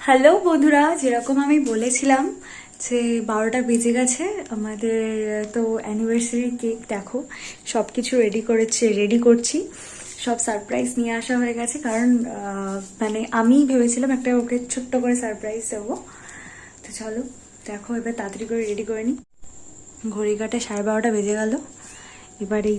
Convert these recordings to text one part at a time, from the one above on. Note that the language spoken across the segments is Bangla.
হ্যালো বন্ধুরা, যেরকম আমি বলেছিলাম যে 12টা বেজে গেছে আমাদের। তো অ্যানিভার্সারি কেক দেখো সব কিছু রেডি করছি। সব সারপ্রাইজ নিয়ে আসা হয়ে গেছে, কারণ মানে আমি ভেবেছিলাম একটা ওকে ছোট্ট করে সারপ্রাইজ দেবো। তো চলো দেখো, এবার তাড়াতাড়ি করে রেডি করে নিই। ঘড়ি কাটে 12:30 বেজে গেল। এবার এই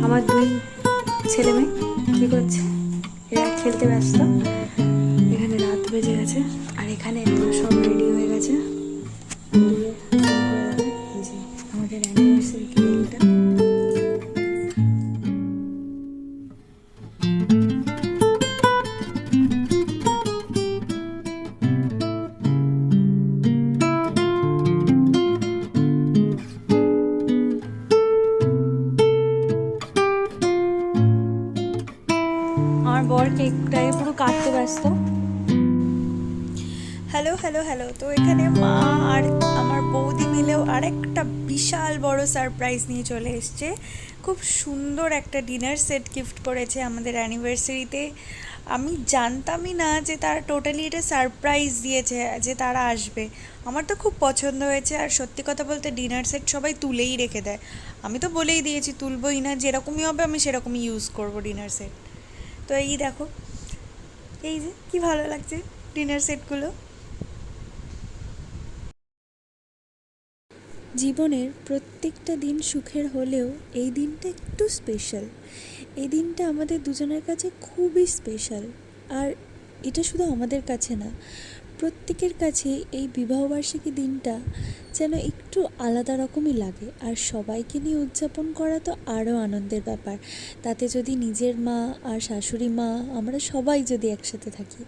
আমার দুই ছেলে মেয়ে কি করছে, এরা খেলতে ব্যস্ত। এখানে রাত বেজে গেছে আর এখানে এগুলো সব রেডি হয়ে গেছে। দিয়ে করে দেবে এই যে আমাদের অ্যানিভার্সারি কেকটা। আমার বর কেকটায় পুরো কাটতে ব্যস্ত। হ্যালো হ্যালো হ্যালো তো এখানে মা আর আমার বৌদি মিলেও আরেকটা বিশাল বড় সারপ্রাইজ নিয়ে চলে এসছে। খুব সুন্দর একটা ডিনার সেট গিফট করেছে আমাদের অ্যানিভার্সারিতে। আমি জানতামই না যে তারা টোটালি এটা সারপ্রাইজ দিয়েছে যে তারা আসবে। আমার তো খুব পছন্দ হয়েছে, আর সত্যি কথা বলতে ডিনার সেট সবাই তুলেই রেখে দেয়। আমি তো বলেই দিয়েছি তুলবই না, যেরকমই হবে আমি সেরকমই ইউজ করব ডিনার সেট। তো এই দেখো, এই যে কি ভালো লাগছে ডিনার সেটগুলো। জীবনের প্রত্যেকটা দিন সুখের হলেও এই দিনটা একটু স্পেশাল। এই দিনটা আমাদের দুজনের কাছে খুবই স্পেশাল। আর এটা শুধু আমাদের কাছে না, প্রত্যেকের কাছে এই বিবাহবার্ষিকী দিনটা যেন একটু আলাদা রকমই লাগে। আর সবাইকে নিয়ে উদযাপন করা তো আরও আনন্দের ব্যাপার। তাতে যদি নিজের মা আর শাশুড়ি মা আমরা সবাই যদি একসাথে থাকি।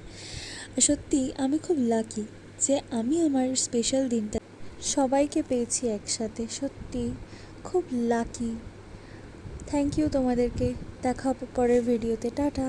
আর সত্যি আমি খুব লাকি যে আমি আমার স্পেশাল দিনটা সবাইকে পেয়েছি একসাথে। সত্যি খুব লাকি। থ্যাংক ইউ তোমাদেরকে। দেখা হবে পরের ভিডিওতে। টাটা।